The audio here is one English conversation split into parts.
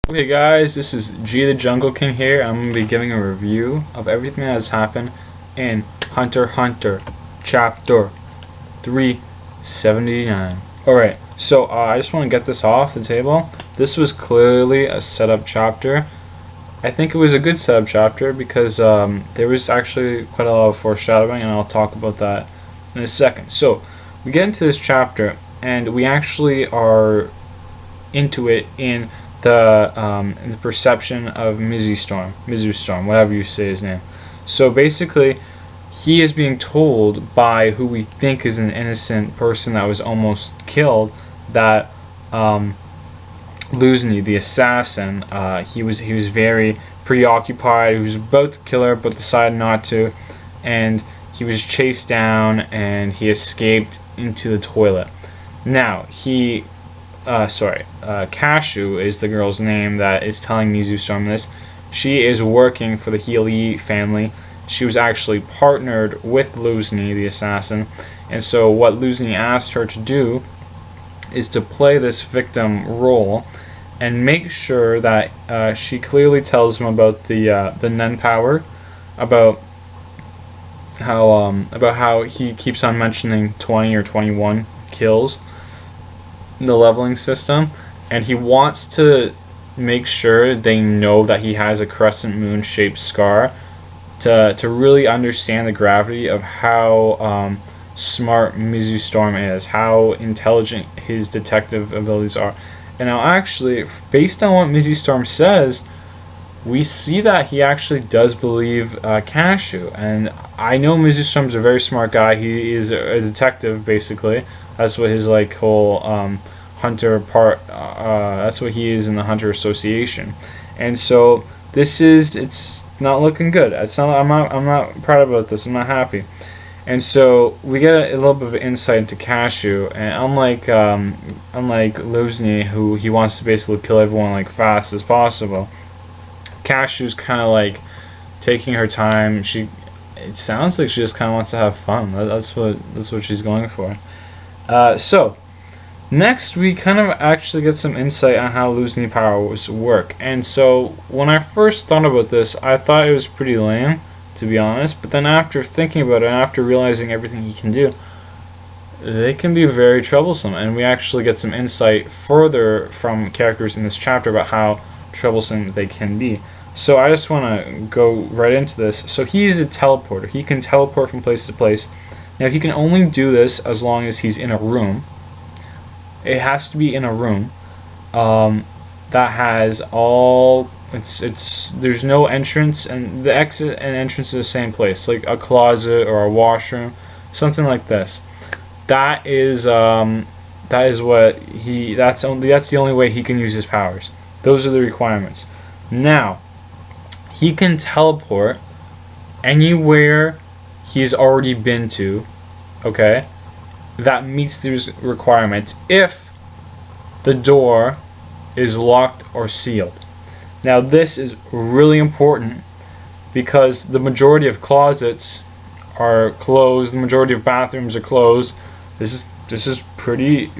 Okay guys, this is G the Jungle King here. I'm going to be giving a review of everything that has happened in Hunter x Hunter Chapter 379. Alright, so I just want to get this off the table. This was clearly a setup chapter. I think it was a good setup chapter because there was actually quite a lot of foreshadowing, and I'll talk about that in a second. So, we get into this chapter, and we actually are into it in the perception of Mizu Storm, whatever you say his name. So basically, he is being told by who we think is an innocent person that was almost killed that Luzhny, the assassin, he was very preoccupied. He was about to kill her, but decided not to, and he was chased down and he escaped into the toilet. Now Cashew is the girl's name that is telling Mizu Storm this. She is working for the Healy family. She was actually partnered with Luzhny, the assassin, and so what Luzhny asked her to do is to play this victim role and make sure that she clearly tells him about the Nen power, about how he keeps on mentioning 20 or 21 kills, the leveling system, and he wants to make sure they know that he has a crescent moon shaped scar to really understand the gravity of how smart Mizu Storm is, how intelligent his detective abilities are. And now actually, based on what Mizu Storm says, we see that he actually does believe Cashew. And I know Mizu Storm's a very smart guy. He is a detective, basically. That's what his whole hunter part. That's what he is in the Hunter Association, and so it's not looking good. I'm not proud about this. I'm not happy, and so we get a little bit of insight into Cashew. And unlike Luzhny, who he wants to basically kill everyone fast as possible, Cashew's kind of taking her time. It sounds like she just kind of wants to have fun. That's what she's going for. So, next we kind of actually get some insight on how Luzhny powers work. And so, when I first thought about this, I thought it was pretty lame, to be honest. But then after thinking about it, and after realizing everything he can do, they can be very troublesome. And we actually get some insight further from characters in this chapter about how troublesome they can be. So I just want to go right into this. So he's a teleporter. He can teleport from place to place. Now, he can only do this as long as he's in a room. It has to be in a room that has all. There's no entrance, and the exit and entrance are the same place, like a closet or a washroom, something like this. That is what he. That's the only way he can use his powers. Those are the requirements. Now, he can teleport anywhere he's already been to, okay, that meets these requirements if the door is locked or sealed. Now, this is really important because the majority of closets are closed, the majority of bathrooms are closed. This is pretty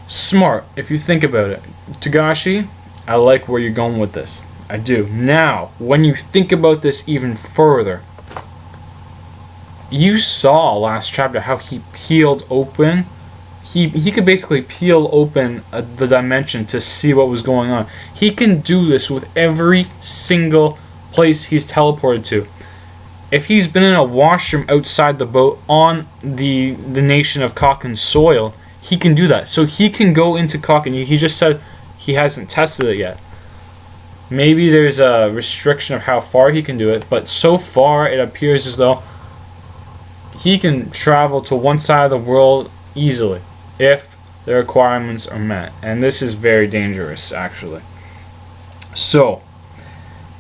smart if you think about it. Togashi, I like where you're going with this. I do. Now, when you think about this even further, you saw last chapter how he peeled open. He could basically peel open the dimension to see what was going on. He can do this with every single place he's teleported to. If he's been in a washroom outside the boat on the nation of Kaken soil, he can do that. So he can go into Kaken. He just said he hasn't tested it yet. Maybe there's a restriction of how far he can do it, but so far it appears as though he can travel to one side of the world easily if the requirements are met. And this is very dangerous, actually. So,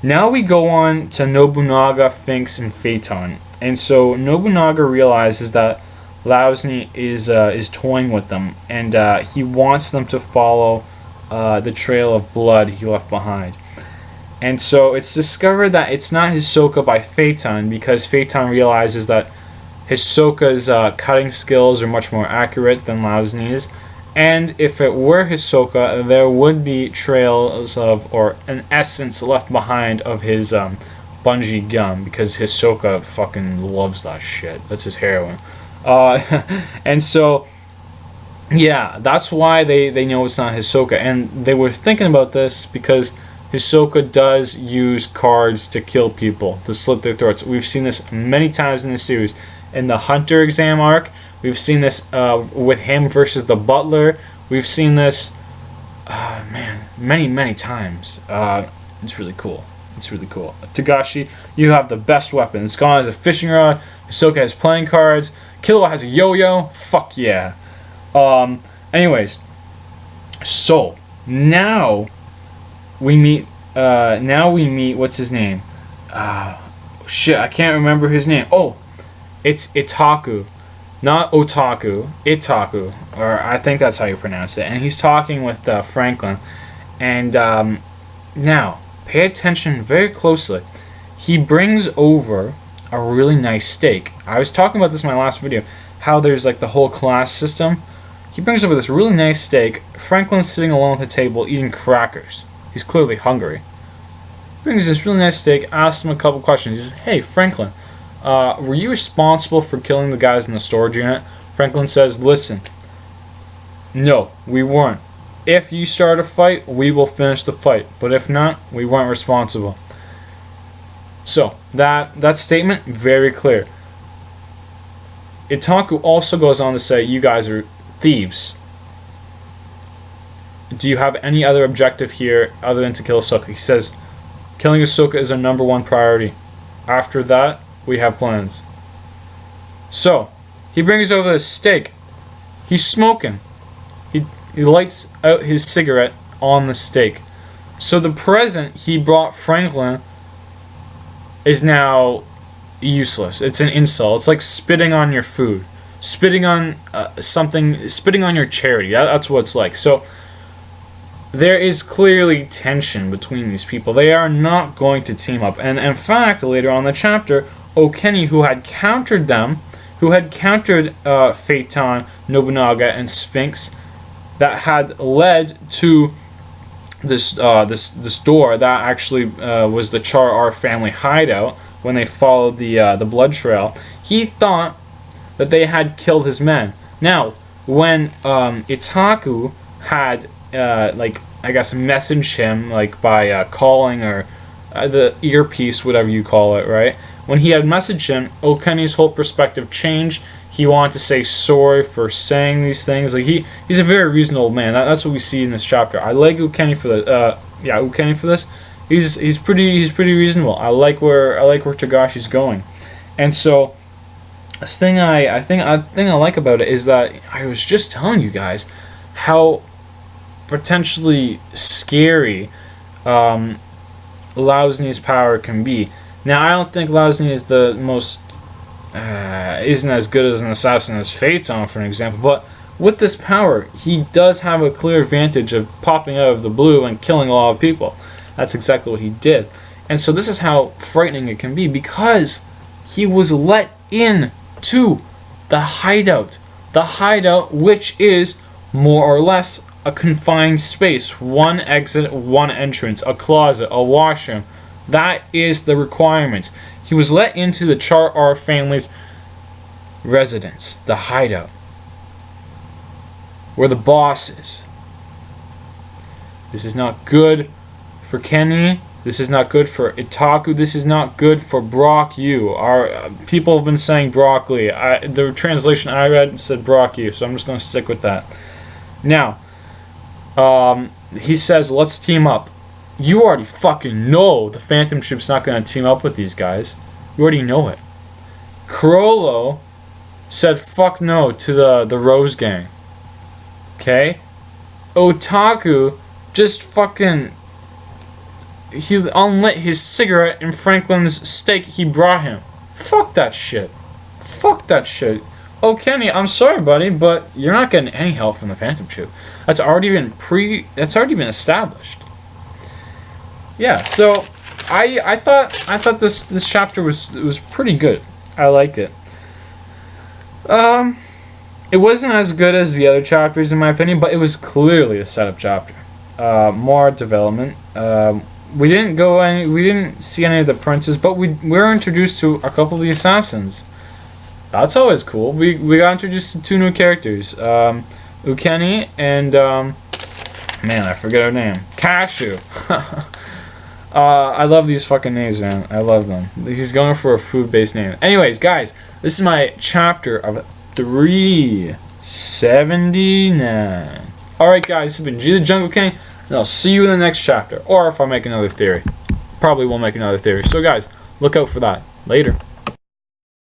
now we go on to Nobunaga, Finks, and Phaeton. And so Nobunaga realizes that Luzhny is toying with them, and he wants them to follow the trail of blood he left behind. And so it's discovered that it's not Hisoka by Phaeton, because Phaeton realizes that Hisoka's cutting skills are much more accurate than Luzhny's, And if it were Hisoka, there would be trails of, or an essence left behind of his bungee gum, because Hisoka fucking loves that shit. That's his heroin. And so, yeah, that's why they know it's not Hisoka. And they were thinking about this because Hisoka does use cards to kill people, to slit their throats. We've seen this many times in the series. In the Hunter exam arc, we've seen this with him versus the Butler. We've seen this, many times. It's really cool. It's really cool. Togashi, you have the best weapon. It's gone as a fishing rod. Hisoka has playing cards. Killua has a yo-yo. Fuck yeah. Anyways, so now we meet. What's his name? Shit, I can't remember his name. Oh, it's Itaku, not Otaku. Itaku, or I think that's how you pronounce it. And he's talking with Franklin, and now pay attention very closely. He brings over a really nice steak. I was talking about this in my last video, how there's like the whole class system. He brings over this really nice steak. Franklin's sitting alone at the table eating crackers. He's clearly hungry. He brings this really nice steak, asks him a couple questions. He says, "Hey, Franklin, were you responsible for killing the guys in the storage unit?" Franklin says, "Listen, no, we weren't. If you start a fight, we will finish the fight. But if not, we weren't responsible." So, that statement, very clear. Itaku also goes on to say, "You guys are thieves. Do you have any other objective here other than to kill Hisoka?" He says, "Killing Hisoka is our number one priority. After that, we have plans." So, he brings over this steak. He's smoking. He lights out his cigarette on the steak. So the present he brought Franklin is now useless. It's an insult. It's like spitting on your food. Spitting on spitting on your charity. That's what it's like. So, there is clearly tension between these people. They are not going to team up. And in fact, later on in the chapter, Okeni, who had countered them, who had countered Phaeton, Nobunaga, and Sphinx, that had led to this door that actually was the Char R family hideout when they followed the blood trail. He thought that they had killed his men. Now, when Itaku had messaged him by calling or the earpiece, whatever you call it, right? When he had messaged him, Okeni's whole perspective changed. He wanted to say sorry for saying these things. Like he's a very reasonable man. That's what we see in this chapter. I like Okeni for the Okeni for this. He's pretty reasonable. I like where Togashi's going, and so this thing I like about it is that I was just telling you guys how potentially scary Lausni's power can be. Now, I don't think Lausni is the most isn't as good as an assassin as Phaeton, for an example, but with this power, he does have a clear advantage of popping out of the blue and killing a lot of people. That's exactly what he did. And so this is how frightening it can be, because he was let in to the hideout. The hideout, which is more or less a confined space. One exit, one entrance, a closet, a washroom. That is the requirements. He was let into the Char R family's residence, the hideout, where the boss is. This is not good for Kenny. This is not good for Itaku. This is not good for Brock Yu. Our people have been saying broccoli. The translation I read said Brock Yu, so I'm just going to stick with that. Now, he says, "Let's team up." You already fucking know the Phantom Troop's not going to team up with these guys. You already know it. Chrollo said fuck no to the Rose Gang. Okay? Otaku just fucking... he unlit his cigarette in Franklin's steak he brought him. Fuck that shit. Fuck that shit. Oh, Kenny, I'm sorry, buddy, but you're not getting any help from the Phantom Troop. That's already been established. Yeah, so I thought this chapter was pretty good. I liked it. It wasn't as good as the other chapters in my opinion, but it was clearly a setup chapter. More development. We didn't see any of the princes, but we were introduced to a couple of the assassins. That's always cool. We got introduced to 2 new characters, Ukeni and man, I forget her name. Cashew. I love these fucking names, man. I love them. He's going for a food-based name. Anyways, guys, this is my chapter of 379. Alright, guys, this has been G the Jungle King, and I'll see you in the next chapter. Or if I make another theory. Probably will make another theory. So, guys, look out for that. Later.